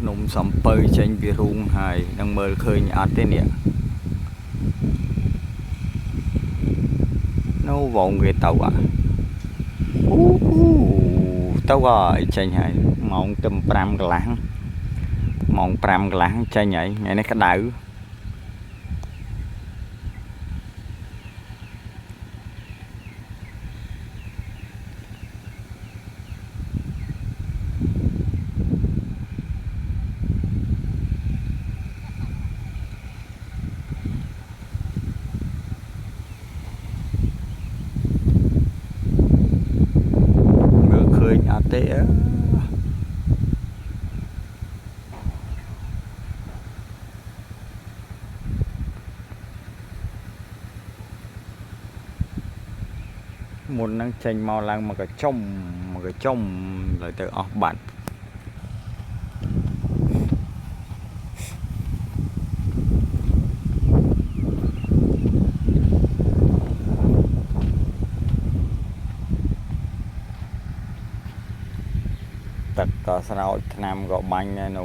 nôm sầm pơi tranh vi rung hài đang mơ khơi nhạt thế nè nó vòng người tàu à tàu gọi tranh hài mong tầm pram cái láng tranh nhảy ngày nay cái đảo khơi nhạt thế muốn năng tranh màu lang mà cái trong lại từ bạn tật có sao nam gọi bánh này nó